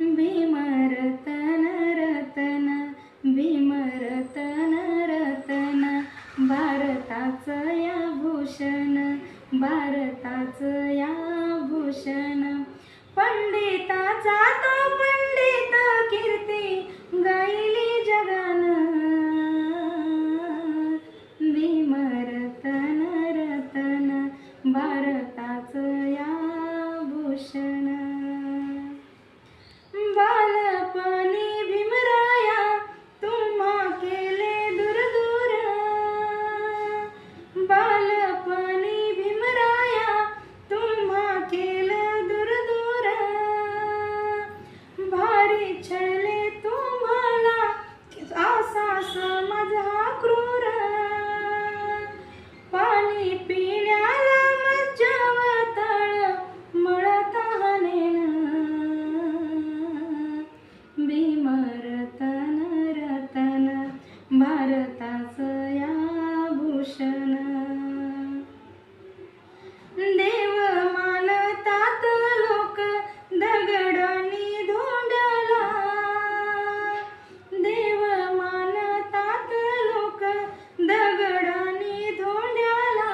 भीमरतन रतन, भीमरतन रतन, भारताचं या भूषण, भारताचं या भूषण. पंडिताचा तो पंडित कीर्ती गायली जगान, भीमरतन रतन, भारताचं या भूषण. बालपणी भीमराया तुम्हा केले दूर, बालपणी भीमराया तुम्हा केलं दूर, भारी छळले तुम्हाला असा समाज हा क्रूर. पाणी पिण्याला मज्जावतळ मळत हाणेन, भीमरतन रतन, भारताचं या भूषण. देव मानतात लोक दगडांनी धोंड्याला, देव मानतात लोक दगडांनी धोंड्याला.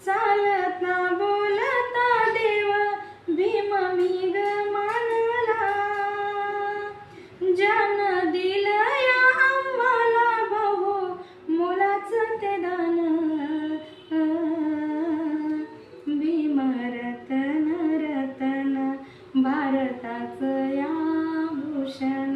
चालत ना बोलता देव भीम मी ग मानला, ज्यानं दिलं या आम्हाला भाऊ मोलाचं ते दान, भीमरतन रतन, भारताचं या भूषण.